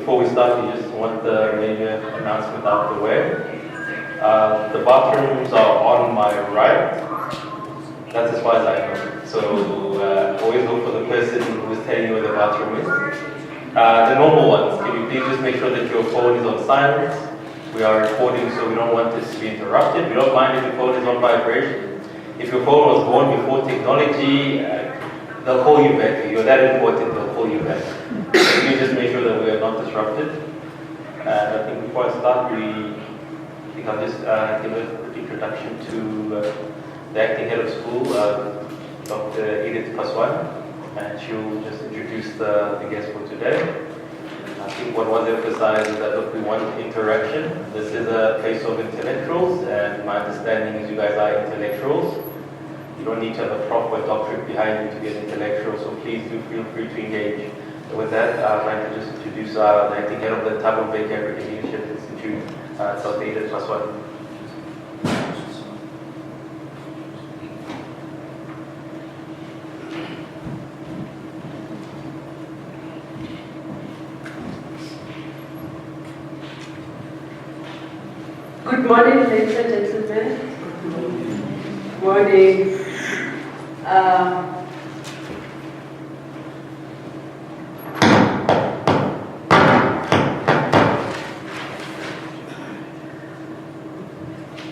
before we start, we just want the major announcement out of the way. The bathrooms are on my right. That's as far as I know. So always look for the person who is telling you where the bathroom is. The normal ones, can you please just make sure that your phone is on silent? We are recording, so we don't want this to be interrupted. We don't mind if your phone is on vibration. If your phone was born before technology, they'll call you back. You're that important, they'll call you back. So please just make sure that we are not disrupted. And I think before I start, I'll just give an introduction to the acting head of school, Dr. Edith Paswan, and she'll just introduce the guest for today. I think what was emphasized is that, look, we want interaction. This is a place of intellectuals, and my understanding is you guys are intellectuals. You don't need to have a proper doctorate behind you to be an intellectual, so please do feel free to engage. So with that, I'd like to just introduce the acting head of the Thabo Mbeki African Leadership Institute, Dr. Edith Paswan. Good morning, ladies and gentlemen. Good morning.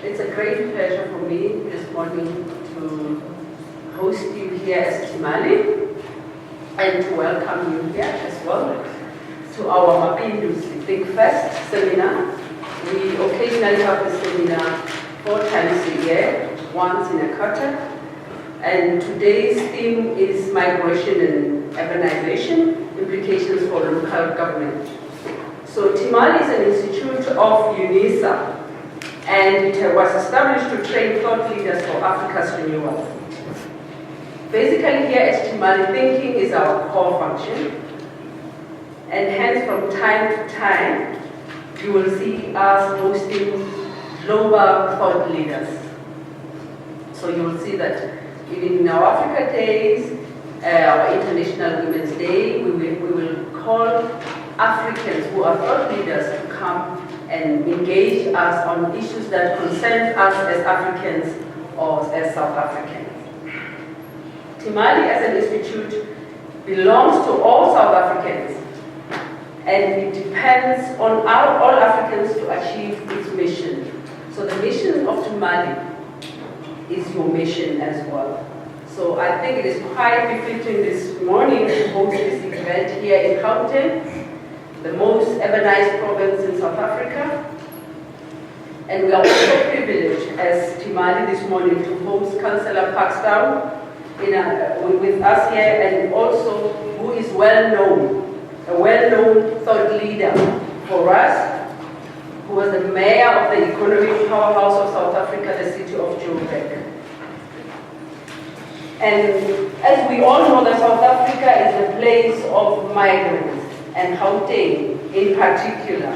It's a great pleasure for me this morning to host you here as Timali and to welcome you here as well to our Mapindu's Think Fest seminar. We occasionally have a seminar 4 times a year, once in a quarter. And today's theme is migration and urbanization, implications for local government. So Timali is an institute of UNISA, and it was established to train thought leaders for Africa's renewal. Basically here at Timali, thinking is our core function, and hence from time to time, you will see us hosting global thought leaders. So you will see that even in our Africa Days, our International Women's Day, we will call Africans who are thought leaders to come and engage us on issues that concern us as Africans or as South Africans. Timali as an institute belongs to all South Africans, and it depends on all Africans to achieve its mission. So the mission of Timali is your mission as well. So I think it is quite befitting this morning to host this event here in Gauteng, the most urbanized province in South Africa. And we are also privileged as Timali this morning to host Cllr Pakistan with us here, and also who is a well-known thought leader for us, who was the mayor of the economic powerhouse of South Africa, the city of Joburg. And as we all know, that South Africa is a place of migrants, and Gauteng in particular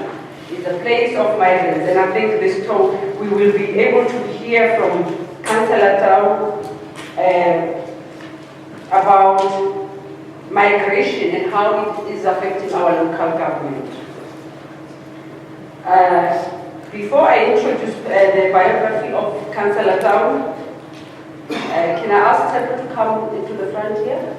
is a place of migrants. And I think this talk we will be able to hear from Councillor Thabo about migration and how it is affecting our local government. Before I introduce the biography of Councillor Thabo, can I ask Thabo to come into the front here?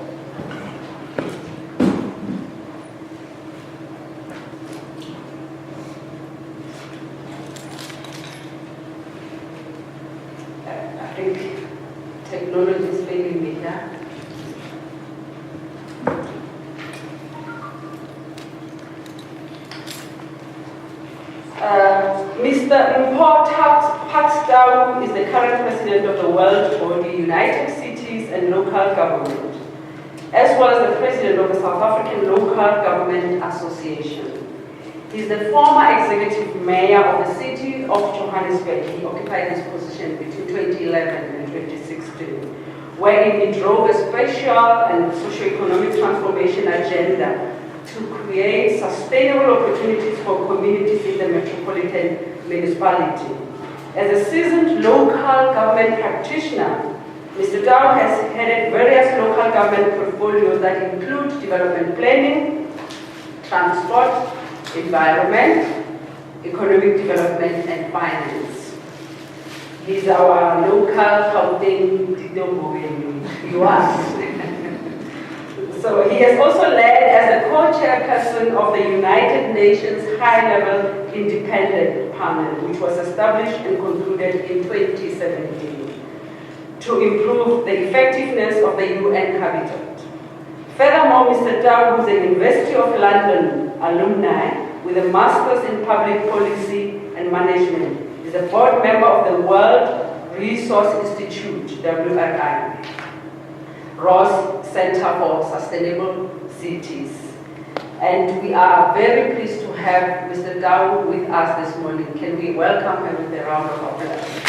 I think technology is failing me here. Mr. Pakistan is the current president of the world body United Cities and Local Government, as well as the president of the South African Local Government Association. He is the former executive mayor of the city of Johannesburg. He occupied this position between 2011 and 2016, wherein he drove a spatial and socio-economic transformation agenda to create sustainable opportunities for communities in the metropolitan municipality. As a seasoned local government practitioner, Mr. Thabo has headed various local government portfolios that include development planning, transport, environment, economic development, and finance. He's our local Gauteng Titombo. He was. So he has also led as a co-chairperson of the United Nations High-Level Independent Panel, which was established and concluded in 2017 to improve the effectiveness of the UN Habitat. Furthermore, Mr. Thabo, who's a University of London alumni with a Master's in Public Policy and Management, is a board member of the World Resource Institute, WRI, Ross Center for Sustainable Cities. And we are very pleased to have Mr. Thabo with us this morning. Can we welcome him with a round of applause?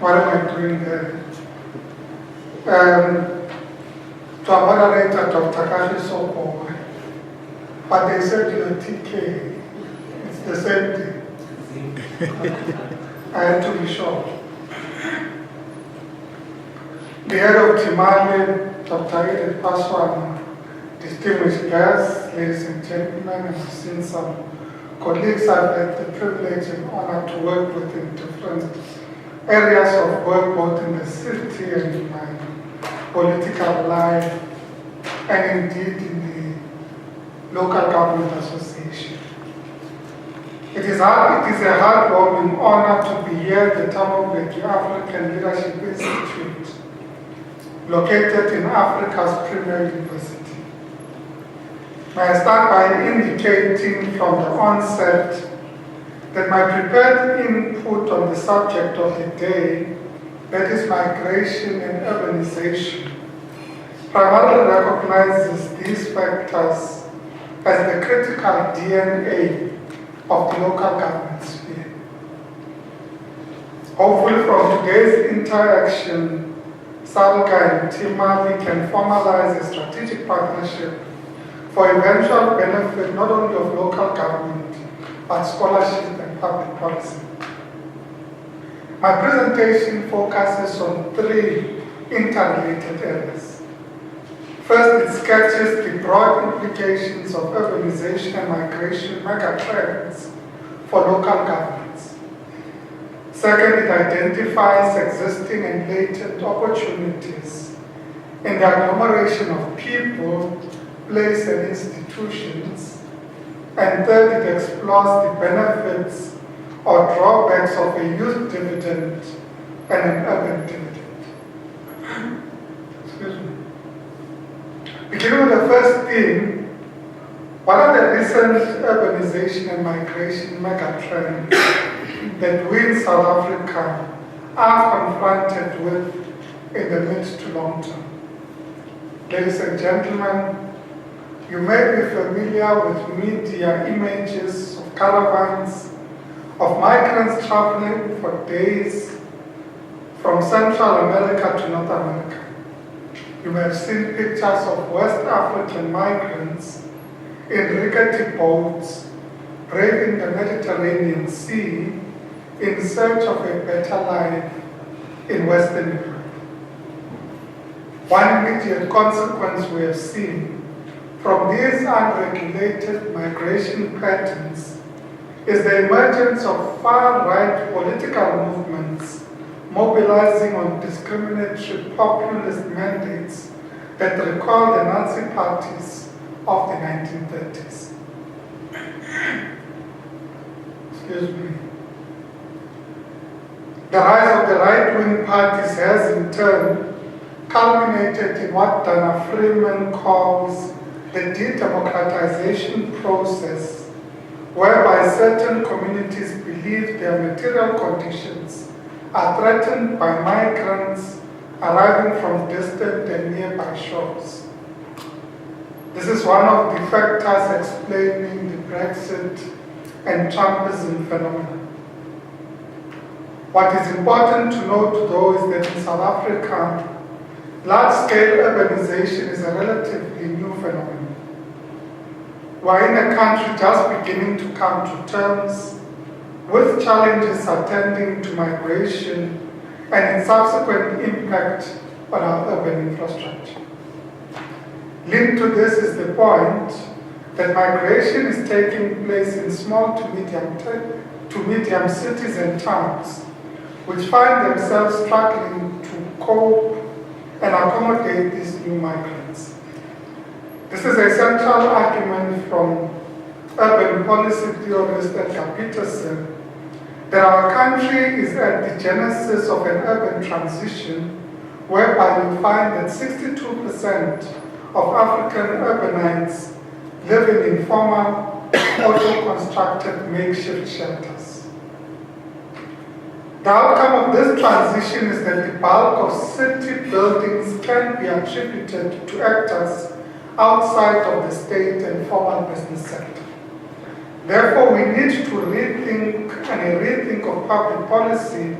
What am I doing there? To our moderator, Dr. Kashi Soko, but they said you're TK. It's the same thing. I had to be sure. The head of Timali, Dr. Edith Paswan, distinguished guests, ladies and gentlemen, and I've seen some colleagues I've had the privilege and honor to work with in different areas of work, both in the city and in my political life, and indeed in the local government association. It is a heartwarming honor to be here at the Mbeki African Leadership Institute, located in Africa's premier university. May I start by indicating from the onset that my prepared input on the subject of the day, that is migration and urbanization, primarily recognizes these factors as the critical DNA of the local government sphere. Hopefully from today's interaction, SALGA and Timali can formalize a strategic partnership for eventual benefit not only of local government, but scholarship and public policy. My presentation focuses on three interrelated areas. First, it sketches the broad implications of urbanization and migration megatrends for local governments. Second, it identifies existing and latent opportunities in the agglomeration of people, place, and institutions. And third, it explores the benefits or drawbacks of a youth dividend and an urban dividend. Excuse me. Beginning with the first theme, what are the recent urbanization and migration megatrends that we in South Africa are confronted with in the mid to long term? Ladies and gentlemen, you may be familiar with media images of caravans of migrants traveling for days from Central America to North America. You may have seen pictures of West African migrants in rickety boats braving the Mediterranean Sea in search of a better life in Western Europe. One immediate consequence we have seen from these unregulated migration patterns is the emergence of far-right political movements mobilizing on discriminatory populist mandates that recall the Nazi parties of the 1930s. Excuse me. The rise of the right-wing parties has in turn culminated in what Dana Freeman calls the de-democratization process, whereby certain communities believe their material conditions are threatened by migrants arriving from distant and nearby shores. This is one of the factors explaining the Brexit and Trumpism phenomenon. What is important to note, though, is that in South Africa, large-scale urbanization is a relatively new phenomenon. We're in a country just beginning to come to terms with challenges attending to migration and its subsequent impact on our urban infrastructure. Linked to this is the point that migration is taking place in small to medium cities and towns, which find themselves struggling to cope and accommodate these new migrants. This is a central argument from urban policy theorist Mbeki that our country is at the genesis of an urban transition whereby you find that 62% of African urbanites live in informal, auto-constructed makeshift shelters. The outcome of this transition is that the bulk of city buildings can be attributed to actors outside of the state and formal business sector. Therefore, we need to rethink of public policy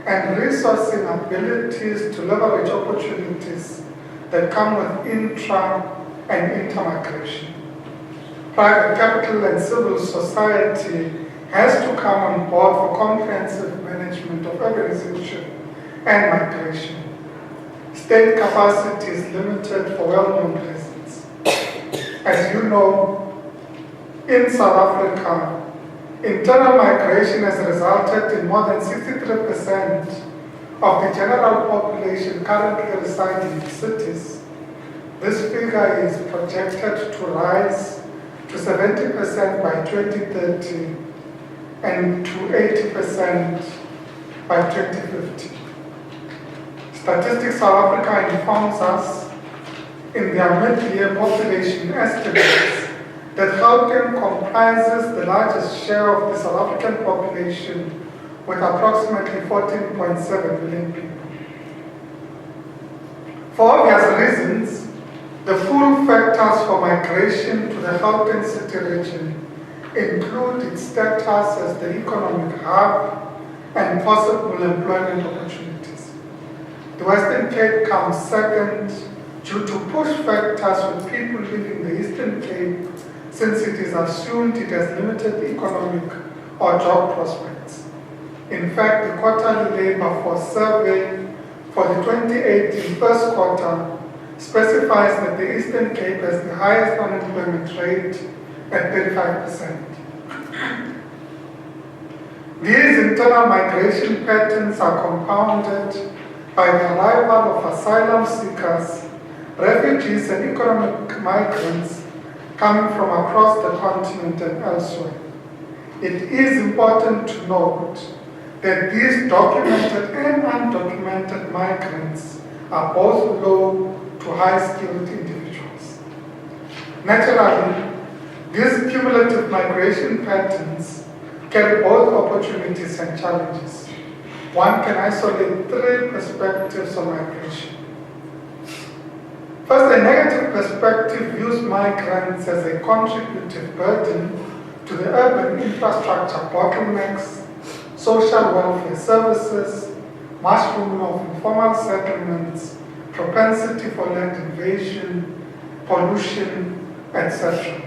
and resourcing abilities to leverage opportunities that come with intra and intermigration. Private capital and civil society has to come on board for comprehensive management of urbanization and migration. State capacity is limited for well-known reasons. As you know, in South Africa, internal migration has resulted in more than 63% of the general population currently residing in cities. This figure is projected to rise to 70% by 2030 and to 80% by 2050. Statistics South Africa informs us in their mid-year population estimates that Gauteng comprises the largest share of the South African population with approximately 14.7 million people. For obvious reasons, the full factors for migration to the Gauteng city region include its status as the economic hub and possible employment opportunities. The Western Cape comes second due to push factors with people leaving the Eastern Cape, since it is assumed it has limited economic or job prospects. In fact, the quarterly labor force survey for the 2018 first quarter specifies that the Eastern Cape has the highest unemployment rate at 35%. These internal migration patterns are compounded by the arrival of asylum seekers, refugees, and economic migrants coming from across the continent and elsewhere. It is important to note that these documented and undocumented migrants are both low to high-skilled individuals. Naturally, these cumulative migration patterns carry both opportunities and challenges. One can isolate three perspectives on migration. First, a negative perspective views migrants as a contributive burden to the urban infrastructure bottlenecks, social welfare services, mushrooming of informal settlements, propensity for land invasion, pollution, etc.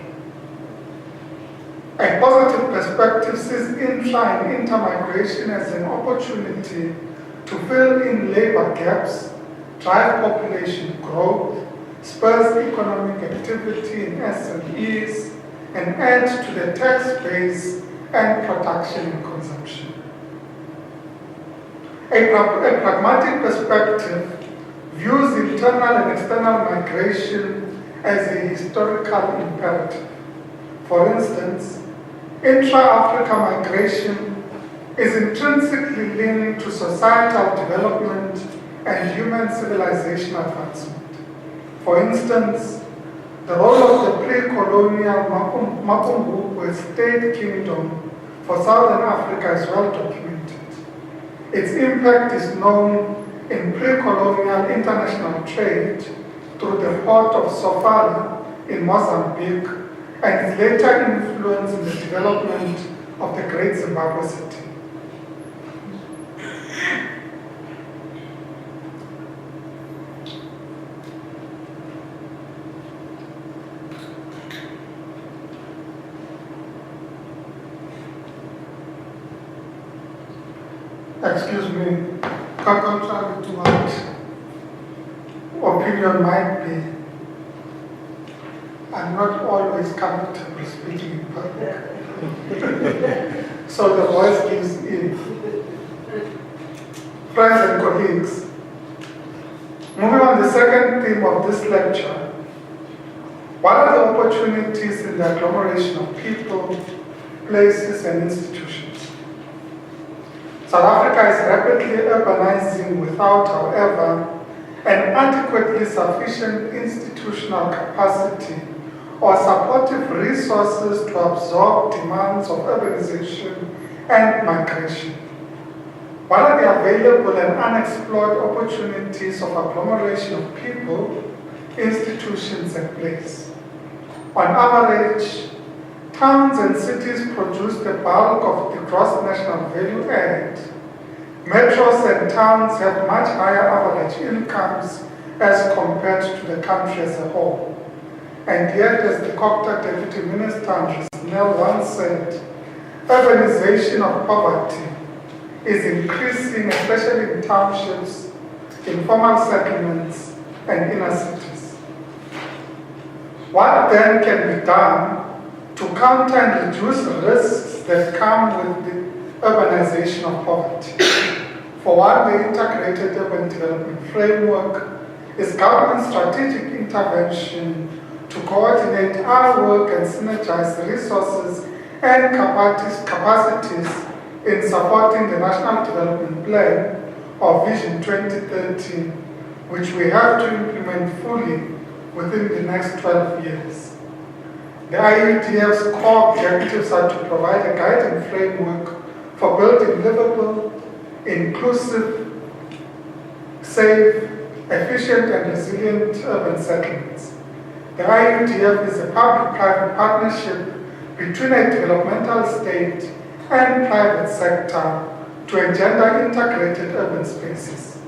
A positive perspective sees intra and intermigration as an opportunity to fill in labor gaps, drive population growth, spurs economic activity in SMEs, and add to the tax base and production and consumption. A pragmatic perspective views internal and external migration as a historical imperative. For instance, intra-Africa migration is intrinsically linked to societal development and human civilization advancement. For instance, the role of the pre-colonial Mapungubwe state kingdom for Southern Africa is well documented. Its impact is known in pre-colonial international trade through the port of Sofala in Mozambique and its later influence in the development of the Great Zimbabwe City. excuse me, contrary to what opinion might be, I'm not always comfortable speaking in public. So the voice gives in. Friends and colleagues, moving on the second theme of this lecture, what are the opportunities in the agglomeration of people, places, and institutions? South Africa is rapidly urbanizing without, however, an adequately sufficient institutional capacity or supportive resources to absorb demands of urbanization and migration. What are the available and unexplored opportunities of agglomeration of people, institutions, and places? On average, towns and cities produce the bulk of the gross national value added. Metros and towns have much higher average incomes as compared to the country as a whole. And yet, as the Cllr Deputy Minister Andrew Snell once said, urbanization of poverty is increasing, especially in townships, informal settlements, and inner cities. What then can be done to counter and reduce risks that come with the urbanization of poverty? For one, the integrated urban development framework is government strategic intervention to coordinate our work and synergize resources and capacities in supporting the National Development Plan or Vision 2030, which we have to implement fully within the next 12 years. The IUDF's core objectives are to provide a guiding framework for building livable, inclusive, safe, efficient, and resilient urban settlements. The IUDF is a public-private partnership between a developmental state and private sector to engender integrated urban spaces.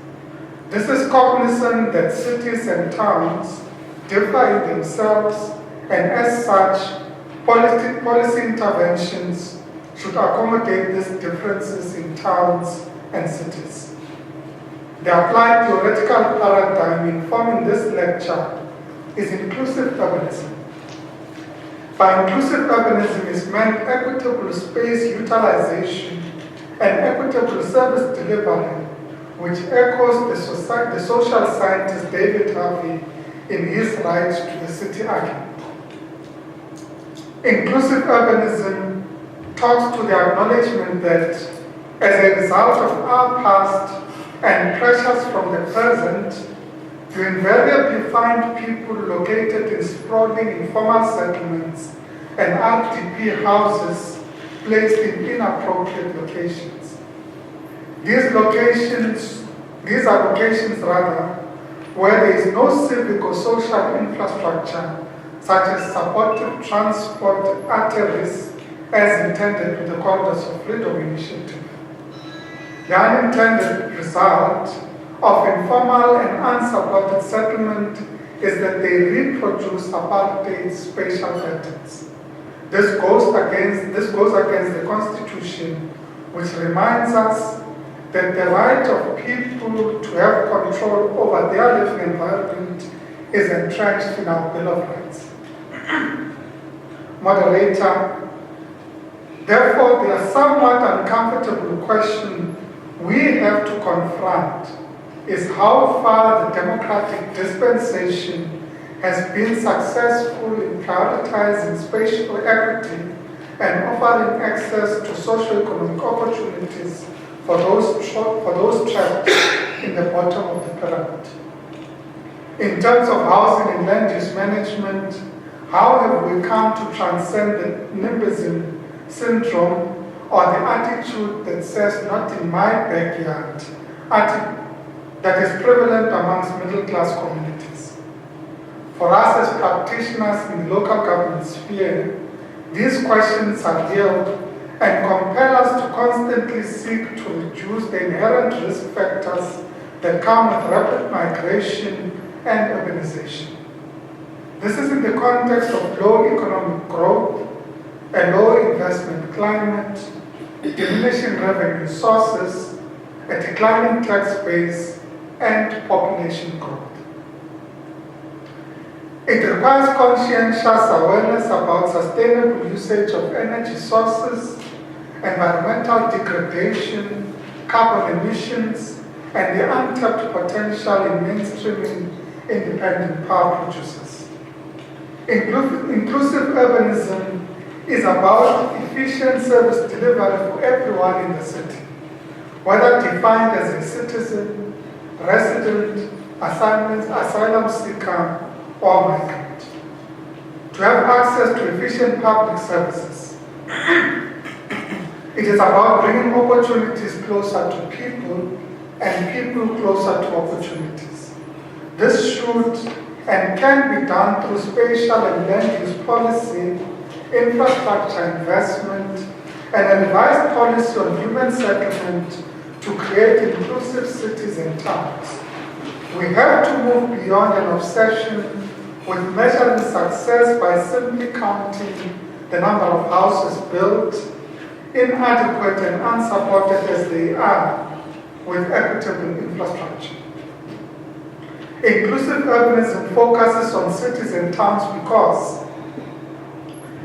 This is cognizant that cities and towns differ in themselves, and as such, policy interventions should accommodate these differences in towns and cities. The applied theoretical paradigm informing this lecture is inclusive urbanism. By inclusive urbanism is meant equitable space utilization and equitable service delivery, which echoes the social scientist David Harvey in his Right to the City argument. Inclusive urbanism talks to the acknowledgement that as a result of our past and pressures from the present, you invariably find people located in sprawling informal settlements and RDP houses placed in inappropriate locations. These are locations where there is no civic or social infrastructure such as supportive transport arteries as intended with the Corridors of Freedom Initiative. The unintended result of informal and unsupported settlement is that they reproduce apartheid spatial patterns. This goes against the Constitution, which reminds us that the right of people to have control over their living environment is entrenched in our Bill of Rights. Moderator, therefore the somewhat uncomfortable question we have to confront is how far the democratic dispensation has been successful in prioritizing spatial equity and offering access to socio-economic opportunities for those trapped in the bottom of the pyramid. In terms of housing and land use management, how have we come to transcend the NIMBYism syndrome or the attitude that says not in my backyard, that is prevalent amongst middle-class communities? For us as practitioners in the local government sphere, these questions are real and compel us to constantly seek to reduce the inherent risk factors that come with rapid migration and urbanization. This is in the context of low economic growth, a low investment climate, diminishing revenue sources, a declining tax base, and population growth. It requires conscientious awareness about sustainable usage of energy sources, environmental degradation, carbon emissions, and the untapped potential in mainstreaming independent power producers. Inclusive urbanism is about efficient service delivery for everyone in the city, whether defined as a citizen, resident, asylum seeker, or migrant. To have access to efficient public services. It is about bringing opportunities closer to people and people closer to opportunities. This should and can be done through spatial and land use policy, infrastructure investment, and a revised policy on human settlement to create inclusive cities and towns. We have to move beyond an obsession with measuring success by simply counting the number of houses built, inadequate and unsupported as they are, with equitable infrastructure. Inclusive urbanism focuses on cities and towns because,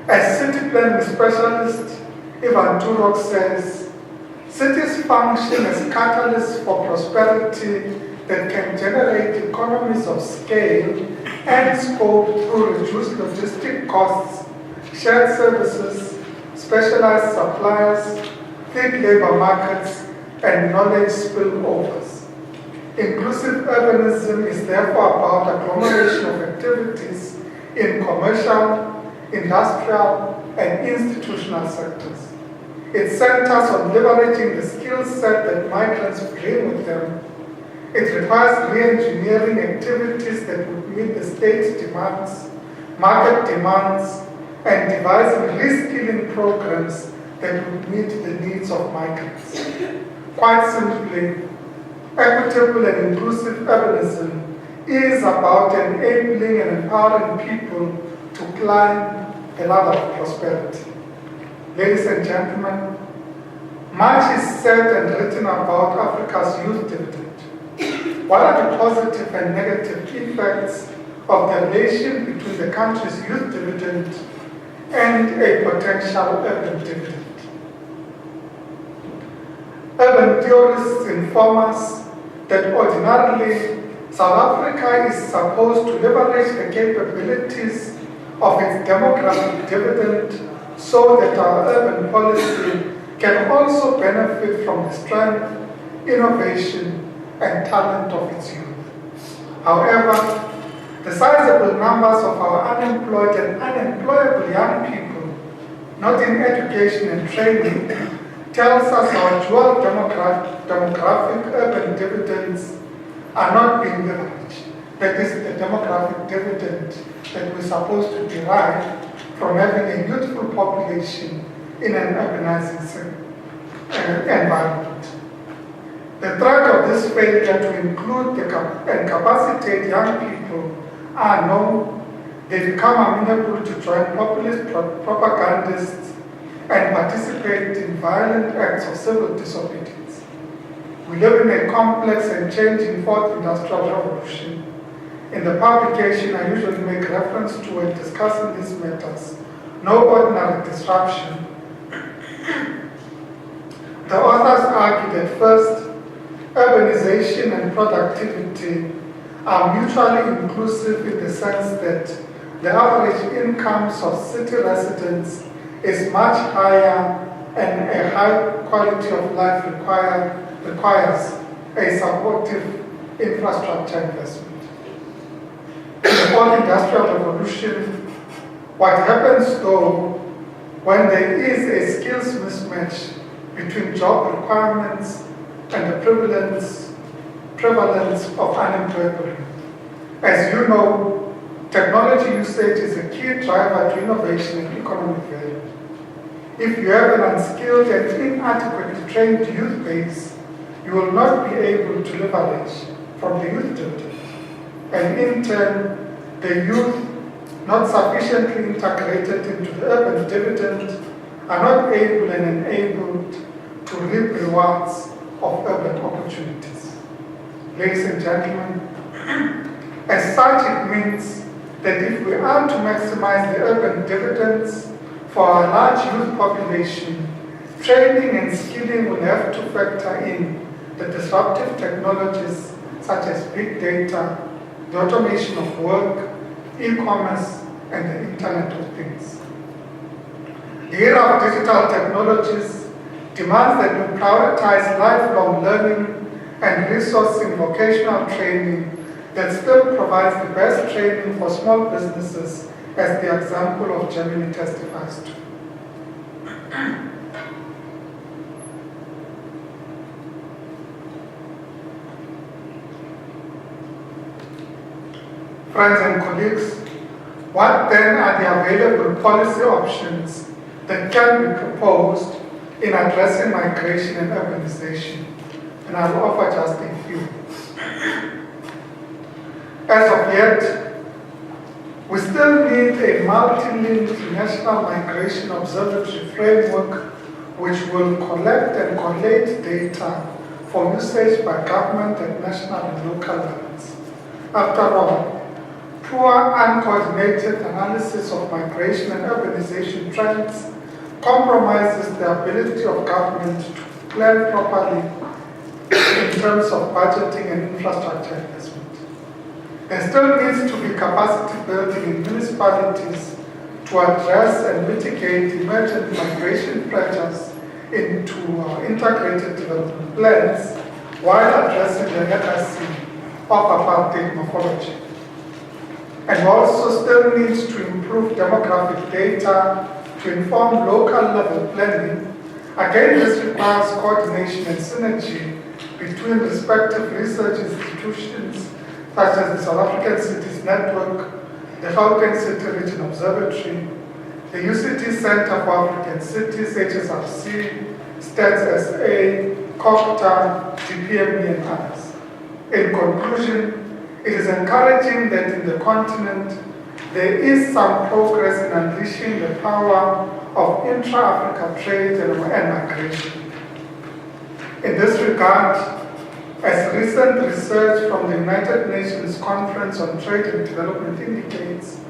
as city planning specialist Ivan Turok says, cities function as catalysts for prosperity that can generate economies of scale and scope through reduced logistic costs, shared services, specialized suppliers, thick labor markets, and knowledge spillovers. Inclusive urbanism is therefore about agglomeration of activities in commercial, industrial, and institutional sectors. It centers on leveraging the skill set that migrants bring with them. It requires re-engineering activities that would meet the state's demands, market demands, and devising reskilling programs that would meet the needs of migrants. Quite simply, equitable and inclusive urbanism is about enabling and empowering people to climb the ladder of prosperity. Ladies and gentlemen, much is said and written about Africa's youth dividend. What are the positive and negative effects of the relation between the country's youth dividend and a potential urban dividend? Urban theorists inform us that ordinarily South Africa is supposed to leverage the capabilities of its demographic dividend so that our urban policy can also benefit from the strength, innovation, and talent of its youth. However, the sizable numbers of our unemployed and unemployable young people, not in education and training, tells us our dual demographic urban dividends are not being leveraged. That is the demographic dividend that we're supposed to derive from having a youthful population in an urbanizing environment. The threat of this failure to include and capacitate young people are known. They become amenable to join populist propagandists and participate in violent acts of civil disobedience. We live in a complex and changing fourth industrial revolution. In the publication, I usually make reference to when discussing these matters, no ordinary disruption. The authors argue that first, urbanization and productivity are mutually inclusive in the sense that the average incomes of city residents is much higher and a high quality of life requires a supportive infrastructure investment. In the fourth industrial revolution, what happens though when there is a skills mismatch between job requirements and the prevalence of unemployable youth? As you know, technology usage is a key driver to innovation and economic value. If you have an unskilled and inadequately trained youth base, you will not be able to leverage from the youth dividend. And in turn, the youth not sufficiently integrated into the urban dividend are not able and enabled to reap rewards of urban opportunities. Ladies and gentlemen, as such it means that if we are to maximize the urban dividends for our large youth population, training and skilling will have to factor in the disruptive technologies such as big data, the automation of work, e-commerce, and the Internet of Things. The era of digital technologies demands that we prioritize lifelong learning and resourcing vocational training that still provides the best training for small businesses, as the example of Germany testifies to. Friends and colleagues, what then are the available policy options that can be proposed in addressing migration and urbanization? And I will offer just a few. As of yet, we still need a multi-linked national migration observatory framework which will collect and collate data for usage by government at national and local levels. After all, poor, uncoordinated analysis of migration and urbanization trends compromises the ability of government to plan properly in terms of budgeting and infrastructure investment. There still needs to be capacity building in municipalities to address and mitigate emergent migration pressures into integrated development plans while addressing the legacy of apartheid morphology. And also still needs to improve demographic data to inform local level planning. Again, this requires coordination and synergy between respective research institutions such as the South African Cities Network, the Gauteng City Region Observatory, the UCT Center for African Cities, HSRC, Stats SA, COCTA, DPME, and others. In conclusion, it is encouraging that in the continent there is some progress in unleashing the power of intra-Africa trade and migration. In this regard, as recent research from the United Nations Conference on Trade and Development indicates,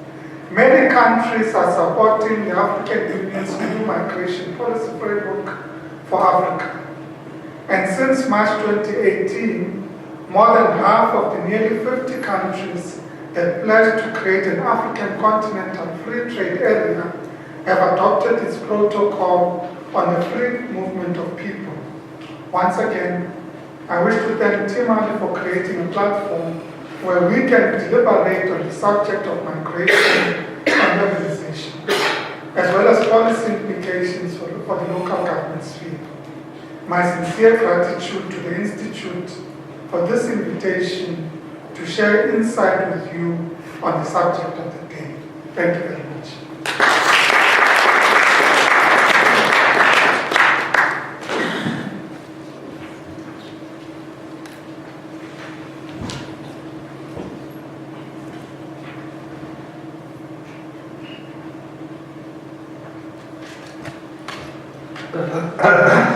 many countries are supporting the African Union's new migration policy framework for Africa. And since March 2018, more than half of the nearly 50 countries that pledged to create an African continental free trade area have adopted its protocol on the free movement of people. Once again, I wish to thank Timali for creating a platform where we can deliberate on the subject of migration and urbanization, as well as policy implications for the local government sphere. My sincere gratitude to the Institute for this invitation to share insight with you on the subject of the day. Thank you very much.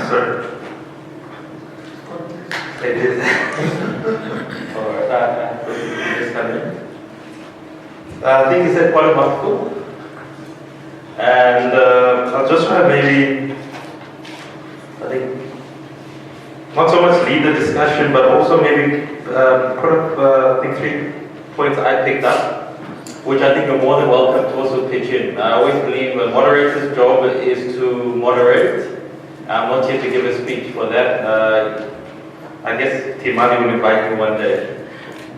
Sorry. It is. I think he said quite a mouthful. And I'll just try maybe, I think, not so much lead the discussion, but also maybe put up, I think, 3 points I picked up, which I think are more than welcome to also pitch in. I always believe a moderator's job is to moderate. I'm not here to give a speech for that. I guess Timali will invite me one day.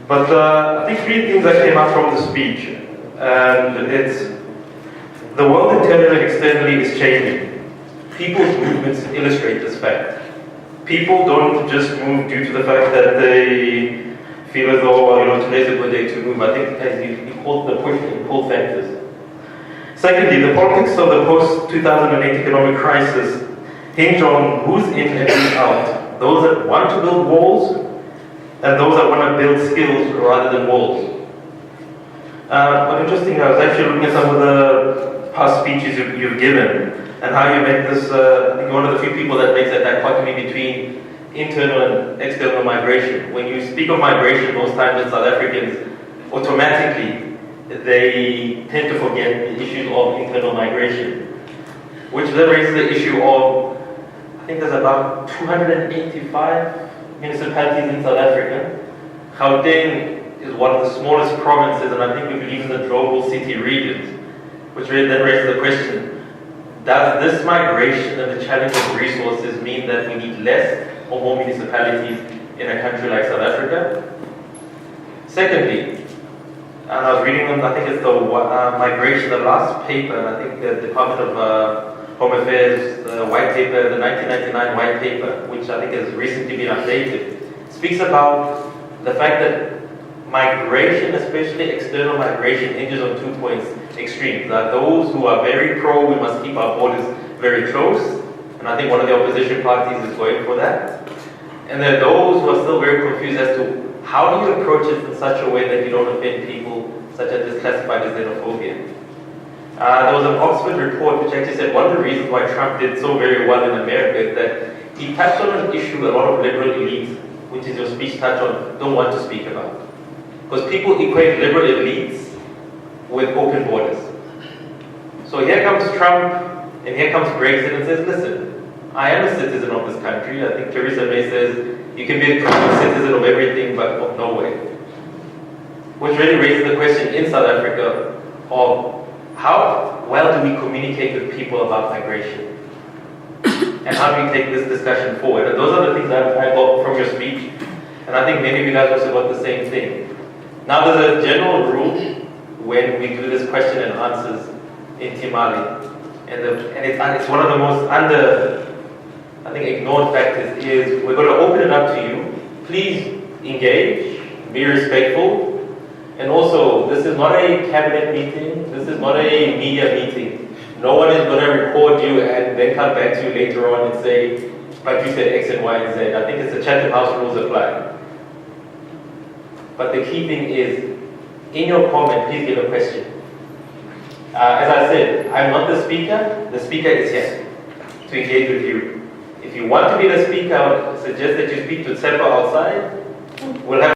But I think 3 things that came up from the speech, and it's the world internally and externally is changing. People's movements illustrate this fact. People don't just move due to the fact that they feel as though, today's a good day to move. I think, as you called the push and pull factors. Secondly, the politics of the post-2008 economic crisis hinge on who's in and who's out. Those that want to build walls, and those that want to build skills rather than walls. But interesting, I was actually looking at some of the past speeches you've given, and how you make this, I think you're one of the few people that makes that dichotomy between internal and external migration. When you speak of migration, most times in South Africans, automatically, they tend to forget the issues of internal migration, which then raises the issue of, I think there's about 285 municipalities in South Africa. Gauteng is one of the smallest provinces, and I think we believe in the global city regions, which then raises the question, does this migration and the challenge of resources mean that we need less or more municipalities in a country like South Africa? Secondly, and I was reading them, I think it's the migration, the last paper, and I think the Department of Home Affairs, the white paper, the 1999 white paper, which I think has recently been updated, speaks about the fact that migration, especially external migration, hinges on 2 points extremes. There are those who are very pro, we must keep our borders very close, and I think one of the opposition parties is going for that. And there are those who are still very confused as to how do you approach it in such a way that you don't offend people, such as this classified as xenophobia. There was an Oxford report which actually said one of the reasons why Trump did so very well in America is that he touched on an issue a lot of liberal elites, which is your speech touch on, don't want to speak about. Because people equate liberal elites with open borders. So here comes Trump, and here comes Brexit, and says, listen, I am a citizen of this country. I think Theresa May says, you can be a citizen of everything, but of nowhere. Which really raises the question in South Africa of how well do we communicate with people about migration? And how do we take this discussion forward? And those are the things that I got from your speech. And I think many of you guys also got the same thing. Now there's a general rule when we do this question and answers in Timali. And it's one of the most ignored factors is we're going to open it up to you. Please engage, be respectful. And also, this is not a cabinet meeting. This is not a media meeting. No one is going to record you and then come back to you later on and say, but you said X and Y and Z. I think it's the Chatham House rules apply. But the key thing is, in your comment, please give a question. As I said, I'm not the speaker. The speaker is here to engage with you. If you want to be the speaker, I would suggest that you speak to Thabo outside. We'll have